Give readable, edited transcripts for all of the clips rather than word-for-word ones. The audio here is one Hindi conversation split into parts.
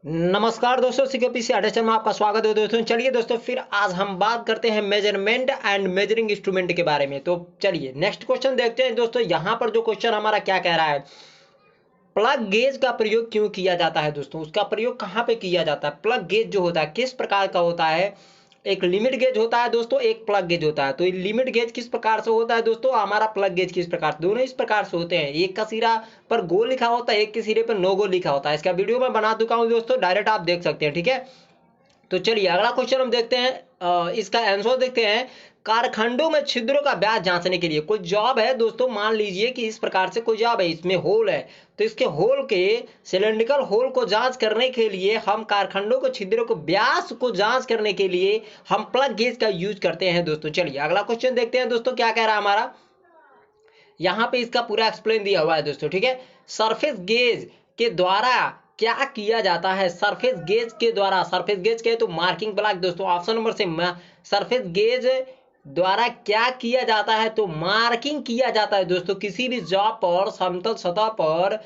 नमस्कार दोस्तों, सीकेपीसी एडिशन में आपका स्वागत है दोस्तों। चलिए दोस्तों, फिर आज हम बात करते हैं मेजरमेंट एंड मेजरिंग इंस्ट्रूमेंट के बारे में। तो चलिए नेक्स्ट क्वेश्चन देखते हैं दोस्तों। यहाँ पर जो क्वेश्चन हमारा क्या कह रहा है, प्लग गेज का प्रयोग क्यों किया जाता है दोस्तों, उसका प्रयोग कहाँ पे किया जाता है। प्लग गेज जो होता है किस प्रकार का होता है, एक लिमिट गेज होता है दोस्तों, एक प्लग गेज होता है। तो लिमिट गेज किस प्रकार से होता है दोस्तों, हमारा प्लग गेज किस प्रकार से, दोनों इस प्रकार से होते हैं। एक का सिरा पर गोल लिखा होता है, एक के सिरे पर नो गोल लिखा होता है। इसका वीडियो मैं बना चुका हूँ दोस्तों, डायरेक्ट आप देख सकते हैं। ठीक है, तो चलिए अगला क्वेश्चन हम देखते हैं। इसका आंसर देखते हैं। कारखंडों में छिद्रों का व्यास जांचने के लिए कोई जॉब है दोस्तों। मान लीजिए कि इस प्रकार से कोई जॉब है, इसमें होल है, तो इसके होल के सिलेंड्रिकल होल को जांच करने के लिए हम कारखंडों के छिद्रों को व्यास को जांच करने के लिए हम प्लग गेज का यूज करते हैं दोस्तों। चलिए अगला क्वेश्चन देखते हैं दोस्तों, क्या कह रहा है हमारा। यहाँ पे इसका पूरा एक्सप्लेन दिया हुआ है दोस्तों। ठीक है, सरफेस गेज के द्वारा क्या किया जाता है। सरफेस गेज के द्वारा, सरफेस गेज के तो मार्किंग ब्लॉक दोस्तों, ऑप्शन नंबर से सरफेस गेज द्वारा क्या किया जाता है, तो मार्किंग किया जाता है दोस्तों। किसी भी जॉब पर, समतल सतह पर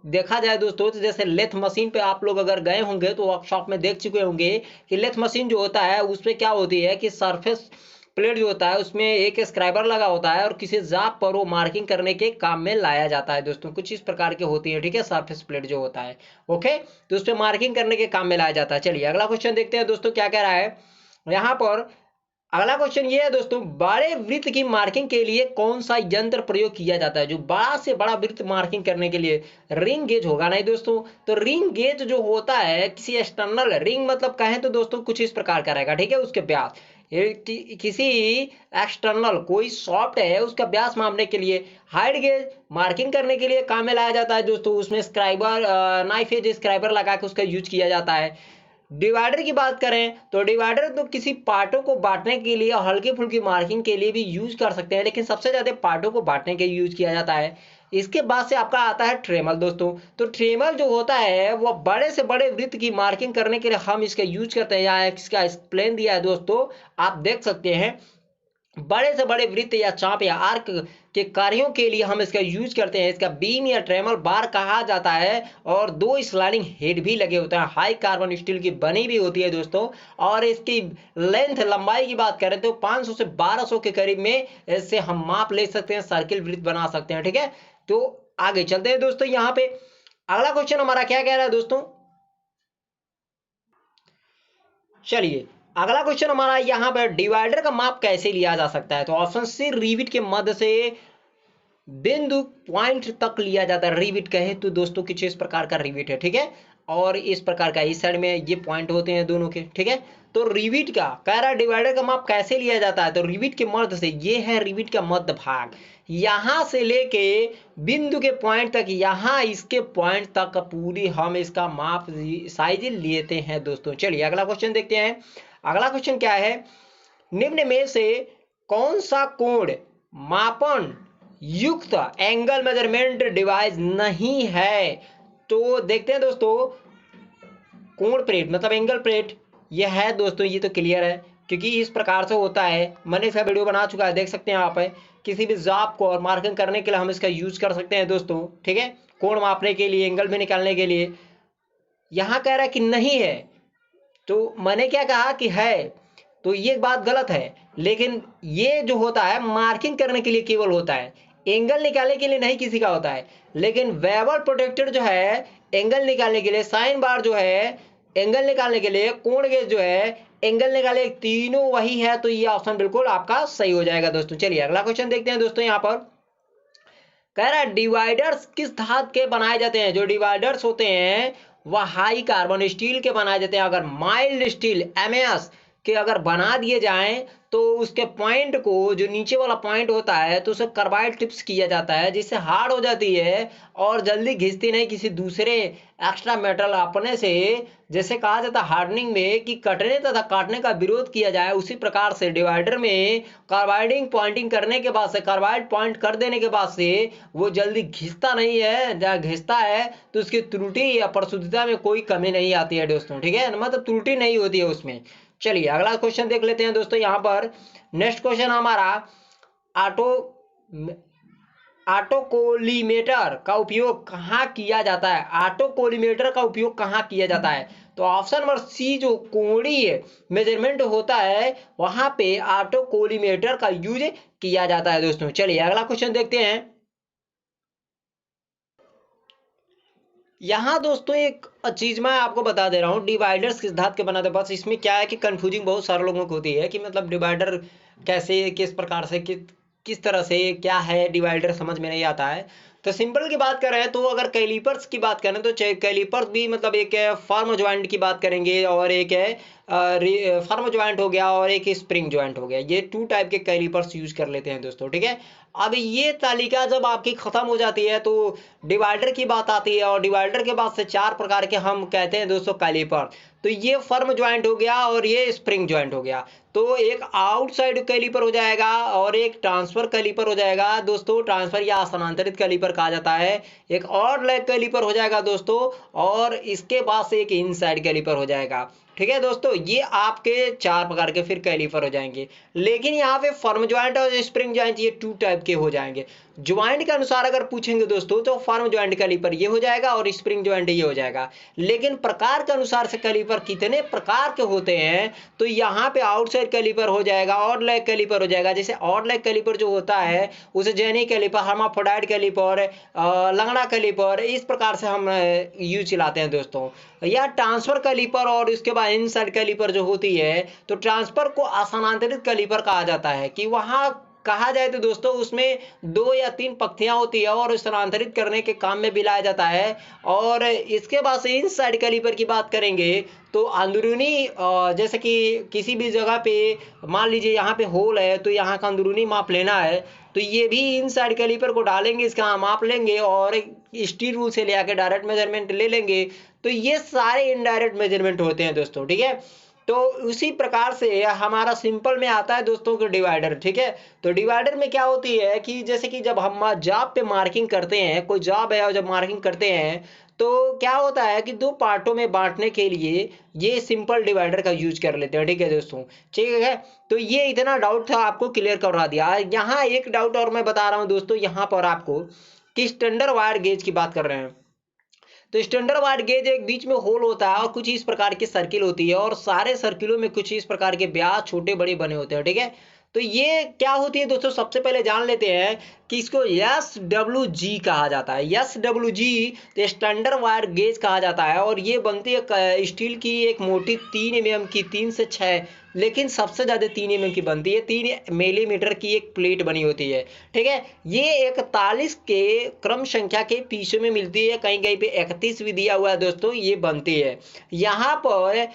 देखा जाए दोस्तों, तो जैसे लेथ मशीन पे आप लोग अगर गए होंगे तो वर्कशॉप में देख चुके होंगे कि लेथ मशीन जो होता है उसमें क्या होती है कि सरफेस प्लेट जो होता है उसमें एक स्क्राइबर लगा होता है और किसी जाप पर वो मार्किंग करने के काम में लाया जाता है दोस्तों। कुछ इस प्रकार की होती है। ठीक है, सरफेस प्लेट जो होता है, ओके, तो उस पर मार्किंग करने के काम में लाया जाता है। चलिए अगला क्वेश्चन देखते हैं दोस्तों, क्या कह रहा है यहाँ पर। अगला क्वेश्चन ये है दोस्तों, बड़े वृत्त की मार्किंग के लिए कौन सा यंत्र प्रयोग किया जाता है। जो बड़ा से बड़ा वृत्त मार्किंग करने के लिए रिंग गेज होगा नहीं दोस्तों। तो रिंग गेज जो होता है किसी एक्सटर्नल रिंग, मतलब कहें तो दोस्तों कुछ इस प्रकार का रहेगा। ठीक है, उसके व्यास किसी एक्सटर्नल कोई सॉफ्ट है उसका व्यास मापने के लिए, हाइट गेज मार्किंग करने के लिए काम में लाया जाता है दोस्तों। उसमें स्क्राइबर नाइफ एज स्क्राइबर लगा के उसका यूज किया जाता है। डिवाइडर की बात करें तो डिवाइडर तो किसी पार्टों को बांटने के लिए, हल्की फुल्की मार्किंग के लिए भी यूज कर सकते हैं, लेकिन सबसे ज्यादा पार्टों को बांटने के लिए यूज किया जाता है। इसके बाद से आपका आता है ट्रेमल दोस्तों। तो ट्रेमल जो होता है वो बड़े से बड़े वृत्त की मार्किंग करने के लिए हम इसका यूज करते हैं। यहाँ इसका एक्सप्लेन दिया है दोस्तों, आप देख सकते हैं। बड़े से बड़े वृत्त या चाप या आर्क के कार्यों के लिए हम इसका यूज करते हैं। इसका बीम या ट्रेमल बार कहा जाता है और दो स्लाइडिंग हेड भी लगे होते हैं। हाई कार्बन स्टील की बनी भी होती है दोस्तों। और इसकी लेंथ, लंबाई की बात करें तो 500 से 1200 के करीब में इससे हम माप ले सकते हैं, सर्किल वृत्त बना सकते हैं। ठीक है, तो आगे चलते हैं दोस्तों। यहाँ पे अगला क्वेश्चन हमारा क्या कह रहा है दोस्तों। चलिए अगला क्वेश्चन हमारा यहाँ पर, डिवाइडर का माप कैसे लिया जा सकता है। तो ऑप्शन सी, रिविट के मध्य से बिंदु पॉइंट तक लिया जाता है। रिविट कहे तो दोस्तों कुछ इस प्रकार का रिविट है। ठीक है, और इस प्रकार का इस साइड में ये पॉइंट होते हैं दोनों के। ठीक है, तो रिविट का कह रहा है डिवाइडर का माप कैसे लिया जाता है। तो रिविट के मध्य से, ये है रिविट का मध्य भाग, यहां से लेके बिंदु के पॉइंट तक, यहां इसके पॉइंट तक पूरी हम इसका माप साइज लेते हैं दोस्तों। चलिए अगला क्वेश्चन देखते हैं। अगला क्वेश्चन क्या है, निम्न में से कौन सा कोण मापन युक्त एंगल मेजरमेंट डिवाइस नहीं है। तो देखते हैं दोस्तों, कोण प्लेट मतलब एंगल प्लेट ये है दोस्तों। ये तो क्लियर है क्योंकि इस प्रकार से होता है, मैंने इसका वीडियो बना चुका है, देख सकते हैं आप। किसी भी जॉब को और मार्किंग करने के लिए हम इसका यूज कर सकते हैं दोस्तों। ठीक है, कोण मापने के लिए, एंगल भी निकालने के लिए। यहां कह रहा है कि नहीं है, तो मैंने क्या कहा कि है, तो ये बात गलत है। लेकिन ये जो होता है मार्किंग करने के लिए केवल होता है, एंगल निकालने के लिए नहीं किसी का होता है। लेकिन वेबर प्रोटेक्टर जो है एंगल निकालने के लिए, साइन बार जो है एंगल निकालने के लिए, कोण गेज जो है एंगल निकाले, तीनों वही है। तो ये ऑप्शन बिल्कुल आपका सही हो जाएगा दोस्तों। चलिए अगला क्वेश्चन देखते हैं दोस्तों। यहाँ पर कह रहा है डिवाइडर्स किस धातु के बनाए जाते हैं। जो डिवाइडर्स होते हैं वह हाई कार्बन स्टील के बनाए जाते हैं। अगर माइल्ड स्टील एमएस के अगर बना दिए जाएं तो उसके पॉइंट को, जो नीचे वाला पॉइंट होता है, तो उसे कार्बाइड टिप्स किया जाता है, जिससे हार्ड हो जाती है और जल्दी घिसती नहीं किसी दूसरे एक्स्ट्रा मेटल अपने से। जैसे कहा जाता है हार्डनिंग में कि कटने तथा काटने का विरोध किया जाए, उसी प्रकार से डिवाइडर में कार्बाइडिंग पॉइंटिंग करने के बाद से, कार्बाइड पॉइंट कर देने के बाद से वो जल्दी घिसता नहीं है। जहाँ घिसता है तो उसकी त्रुटि या प्रशुद्धता में कोई कमी नहीं आती है दोस्तों। ठीक है, मतलब त्रुटि नहीं होती है उसमें। चलिए अगला क्वेश्चन देख लेते हैं दोस्तों। यहाँ पर नेक्स्ट क्वेश्चन हमारा, ऑटो ऑटोकोलिमेटर का उपयोग कहाँ किया जाता है? ऑटोकोलिमेटर का उपयोग कहाँ किया जाता है? तो ऑप्शन नंबर सी, जो कोणीय मेजरमेंट होता है वहां पे ऑटोकोलिमेटर का यूज किया जाता है दोस्तों। चलिए अगला क्वेश्चन देखते हैं। यहाँ दोस्तों एक चीज मैं आपको बता दे रहा हूँ, डिवाइडर्स किस धात के बनाते हैं। बस इसमें क्या है कि कंफ्यूजिंग बहुत सारे लोगों को होती है कि मतलब डिवाइडर कैसे, किस प्रकार से, किस तरह से, क्या है डिवाइडर, समझ में नहीं आता है। तो सिंपल की बात करें तो अगर कैलिपर्स की बात करें तो कैलिपर्स भी मतलब एक है फर्म ज्वाइंट की बात करेंगे और एक है फर्म ज्वाइंट हो गया और एक स्प्रिंग ज्वाइंट हो गया। ये टू टाइप के कैलिपर्स यूज कर लेते हैं दोस्तों, ठीक है। अब ये तालिका जब आपकी खत्म हो जाती है तो डिवाइडर की बात आती है और डिवाइडर के बाद से चार प्रकार के हम कहते हैं दोस्तों कैलिपर। तो ये फर्म ज्वाइंट हो गया और ये स्प्रिंग ज्वाइंट हो गया। तो एक आउटसाइड कैलिपर हो जाएगा और एक ट्रांसफर कैलिपर हो जाएगा दोस्तों, ट्रांसफर या स्थानांतरित कैलिपर कहा जाता है। एक और लेग कैलिपर हो जाएगा दोस्तों और इसके बाद से एक इनसाइड कैलिपर हो जाएगा, ठीक है दोस्तों। ये आपके चार प्रकार के फिर कैलिपर हो जाएंगे। लेकिन यहाँ पे फर्म ज्वाइंट और स्प्रिंग ज्वाइंट ये टू टाइप के हो जाएंगे। ज्वाइंट के अनुसार अगर पूछेंगे दोस्तों तो फर्म ज्वाइंट कैलिपर ये हो जाएगा और स्प्रिंग ज्वाइंट ये हो जाएगा। लेकिन प्रकार के अनुसार से कैलिपर कितने प्रकार के होते हैं तो यहाँ पे आउटसाइड कैलिपर हो जाएगा और लेग कैलिपर हो जाएगा। जैसे और लेग कैलिपर जो होता है उसे जेनी कैलिपर, हर्माफ्रोडाइट कैलिपर, लंगड़ा कैलिपर, इस प्रकार से हम यूज चलाते हैं दोस्तों। या ट्रांसफर कैलिपर और इसके बाद इनसाइड कैलिपर जो होती है तो ट्रांसफर को स्थानांतरित कैलिपर कहा जाता है कि वहां कहा जाए तो दोस्तों उसमें दो या तीन पक्तियां होती है और स्थानांतरित करने के काम में भी लाया जाता है। और इसके बाद से इनसाइड कैलिपर की बात करेंगे तो अंदरूनी जैसे कि किसी भी जगह पे मान लीजिए यहाँ पे होल है तो यहाँ का अंदरूनी माप लेना है तो ये भी इनसाइड कैलिपर को डालेंगे, इसका माप लेंगे और स्टील रूल से ले आके डायरेक्ट मेजरमेंट ले लेंगे। तो ये सारे इनडायरेक्ट मेजरमेंट होते हैं दोस्तों, ठीक है। तो उसी प्रकार से हमारा सिंपल में आता है दोस्तों को डिवाइडर, ठीक है। तो डिवाइडर में क्या होती है कि जैसे कि जब हम जॉब पे मार्किंग करते हैं, कोई जॉब है और जब मार्किंग करते हैं तो क्या होता है कि दो पार्टों में बांटने के लिए ये सिंपल डिवाइडर का यूज कर लेते हैं, ठीक है दोस्तों, ठीक है। तो ये इतना डाउट था, आपको क्लियर करवा दिया। यहाँ एक डाउट और मैं बता रहा हूँ दोस्तों यहाँ पर आपको कि स्टैंडर्ड वायर गेज की बात कर रहे हैं। तो स्टैंडर्ड वायर गेज एक बीच में होल होता है और कुछ इस प्रकार की सर्किल होती है और सारे सर्किलों में कुछ इस प्रकार के ब्याज छोटे बड़े बने होते हैं, ठीक है। तो ये क्या होती है दोस्तों, सबसे पहले जान लेते हैं कि इसको SWG कहा जाता है। SWG तो स्टैंडर्ड वायर गेज कहा जाता है और ये बनती है स्टील की एक मोटी 3 mm की, 3 से 6, लेकिन सबसे ज्यादा 3 mm की बनती है। 3 मिलीमीटर की एक प्लेट बनी होती है, ठीक है। ये 41 के क्रम संख्या के पीछे में मिलती है, कहीं कहीं पे 31 भी दिया हुआ है दोस्तों, ये बनती है। यहाँ पर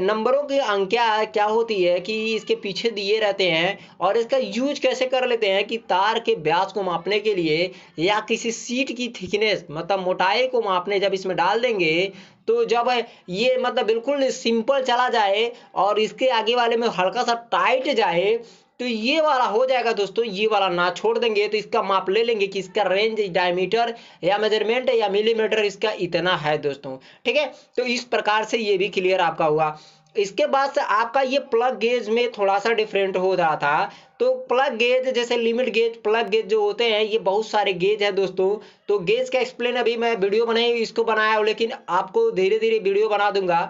नंबरों की अंख्या क्या होती है कि इसके पीछे दिए रहते हैं और इसका यूज कैसे कर लेते हैं कि तार के व्यास को मापने के लिए या किसी सीट की थिकनेस मतलब मोटाई को मापने जब इसमें डाल देंगे तो जब ये मतलब बिल्कुल सिंपल चला जाए और इसके आगे वाले में हल्का सा टाइट जाए तो ये वाला हो जाएगा दोस्तों, ये वाला ना छोड़ देंगे तो इसका माप ले लेंगे कि इसका रेंज डायमीटर या मेजरमेंट या मिलीमीटर इसका इतना है दोस्तों, ठीक है। तो इस प्रकार से ये भी क्लियर आपका हुआ। इसके बाद से आपका ये प्लग गेज में थोड़ा सा डिफरेंट हो रहा था। तो प्लग गेज जैसे लिमिट गेज, प्लग गेज जो होते हैं ये बहुत सारे गेज है दोस्तों। तो गेज का एक्सप्लेन अभी मैं वीडियो बनाई इसको बनाया हूं, लेकिन आपको धीरे धीरे वीडियो बना दूंगा।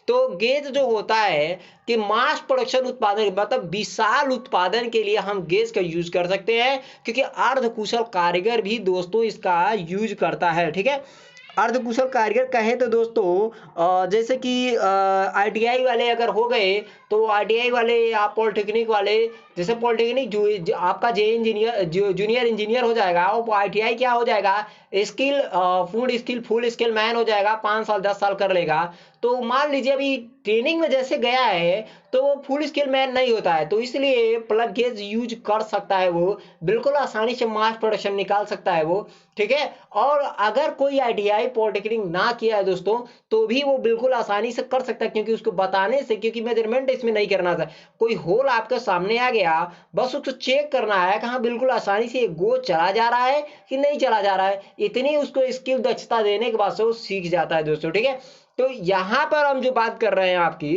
तो गेज जो होता है कि मास प्रोडक्शन उत्पादन मतलब विशाल उत्पादन के लिए हम गेज का यूज कर सकते हैं क्योंकि अर्धकुशल कारीगर भी दोस्तों इसका यूज करता है, ठीक है। अर्धकुशल कारीगर कहें तो दोस्तों जैसे कि ITI वाले अगर हो गए तो ITI वाले या पॉलिटेक्निक वाले, जैसे पॉलिटेक्निक जो आपका जे इंजीनियर जूनियर इंजीनियर हो जाएगा और ITI क्या हो जाएगा, स्किल फुल स्किल मैन हो जाएगा, 5 साल 10 साल कर लेगा। तो मान लीजिए अभी ट्रेनिंग में जैसे गया है तो वो फुल स्किल मैन नहीं होता है, तो इसलिए प्लग गेज यूज कर सकता है, वो बिल्कुल आसानी से मास प्रोडक्शन निकाल सकता है वो, ठीक है। और अगर कोई ITI पॉलिटेक्निक ना किया है दोस्तों तो भी वो बिल्कुल आसानी से कर सकता है क्योंकि उसको बताने से, क्योंकि मेजरमेंट इसमें नहीं करना था, कोई होल आपके सामने आ गया बस उसको चेक करना है कहाँ बिल्कुल आसानी से गोज चला जा रहा है कि नहीं चला जा रहा है, इतनी उसको स्किल दक्षता देने के बाद से वो सीख जाता है दोस्तों, ठीक है। तो यहाँ पर हम जो बात कर रहे हैं आपकी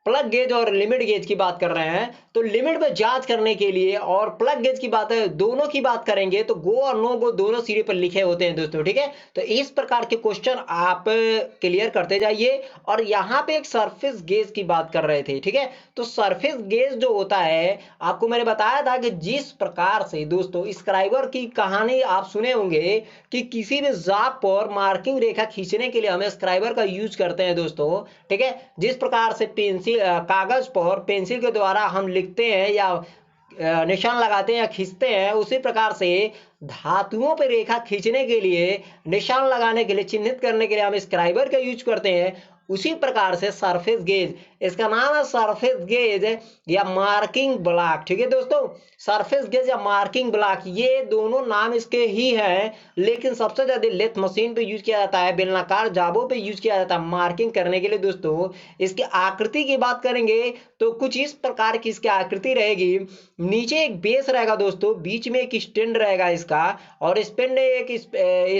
प्लग गेज और लिमिट गेज की बात कर रहे हैं, तो लिमिट में जांच करने के लिए और प्लग गेज की बात है, दोनों की बात करेंगे तो गो और नो गो दोनों सिरे पर लिखे होते हैं दोस्तों, ठीक है। तो इस प्रकार के क्वेश्चन आप क्लियर करते जाइए। और यहाँ पे एक सरफेस गेज की बात कर रहे थे, ठीक है। तो सरफेस गेज जो होता है, आपको मैंने बताया था कि जिस प्रकार से दोस्तों स्क्राइबर की कहानी आप सुने होंगे कि किसी भी जाप पर मार्किंग रेखा खींचने के लिए हम स्क्राइबर का यूज करते हैं दोस्तों, ठीक है। जिस प्रकार से पेंसिल कागज पर पेंसिल के द्वारा हम लिखते हैं या निशान लगाते हैं या खींचते हैं, उसी प्रकार से धातुओं पर रेखा खींचने के लिए, निशान लगाने के लिए, चिन्हित करने के लिए हम स्क्राइबर का यूज करते हैं। उसी प्रकार से सरफेस गेज, इसका नाम है सरफेस गेज या मार्किंग ब्लॉक, ठीक है दोस्तों। सरफेस गेज या मार्किंग ब्लॉक ये दोनों नाम इसके ही हैं, लेकिन सबसे ज्यादा लेथ मशीन पे यूज किया जाता है, बेलनाकार जाबों पे यूज किया जाता है मार्किंग करने के लिए दोस्तों। इसकी आकृति की बात करेंगे तो कुछ इस प्रकार की इसकी आकृति रहेगी। नीचे एक बेस रहेगा दोस्तों, बीच में एक स्टैंड रहेगा इसका, और स्पेंड एक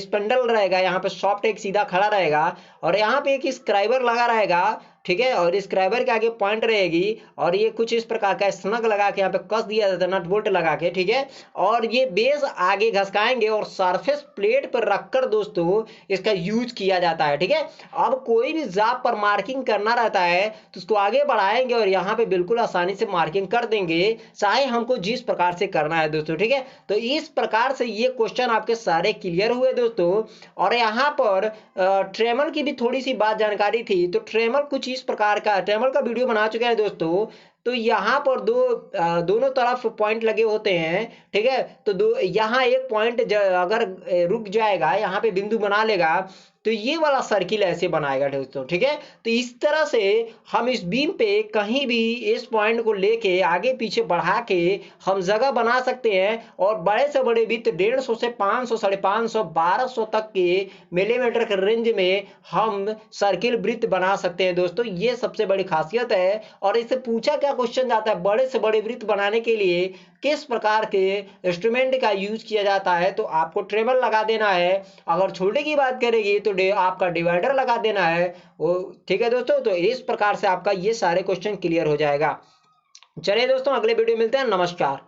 स्पेंडल रहेगा, यहाँ पे सॉफ्ट एक सीधा खड़ा रहेगा, और यहाँ पे एक स्क्राइबर लगा रहेगा, ठीक है। और स्क्राइबर के आगे पॉइंट रहेगी, और ये कुछ इस प्रकार का स्नग लगा के यहाँ पे कस दिया जाता है, नट बोल्ट लगा के, ठीक है। और ये बेस आगे घसकाएंगे और सरफेस प्लेट पर रखकर दोस्तों इसका यूज किया जाता है, ठीक है। अब कोई भी जाप पर मार्किंग करना रहता है तो उसको आगे बढ़ाएंगे और यहाँ पे बिल्कुल आसानी से मार्किंग कर देंगे, चाहे हमको जिस प्रकार से करना है दोस्तों, ठीक है। तो इस प्रकार से ये क्वेश्चन आपके सारे क्लियर हुए दोस्तों। और यहाँ पर ट्रेमल की भी थोड़ी सी बात जानकारी थी, तो ट्रेमल कुछ इस प्रकार का, ट्रेमल का वीडियो बना चुके हैं दोस्तों। तो यहाँ पर दोनों तरफ पॉइंट लगे होते हैं, ठीक है। तो यहाँ एक पॉइंट अगर रुक जाएगा, यहाँ पे बिंदु बना लेगा, तो ये वाला सर्किल ऐसे बनाएगा दोस्तों, ठीक है। तो इस तरह से हम इस बीम पे कहीं भी इस पॉइंट को लेके आगे पीछे बढ़ा के हम जगह बना सकते हैं, और बड़े से बड़े वृत्त 150 से 500, 550, 1200 तक के मिलीमीटर के रेंज में हम सर्किल वृत्त बना सकते हैं दोस्तों। ये सबसे बड़ी खासियत है। और इससे पूछा क्या क्वेश्चन जाता है, बड़े से बड़े वृत्त बनाने के लिए किस प्रकार के इंस्ट्रूमेंट का यूज किया जाता है, तो आपको ट्रेमल लगा देना है। अगर छोटे की बात करेगी तो आपका डिवाइडर लगा देना है वो, ठीक है दोस्तों। तो इस प्रकार से आपका ये सारे क्वेश्चन क्लियर हो जाएगा। चलिए दोस्तों, अगले वीडियो मिलते हैं, नमस्कार।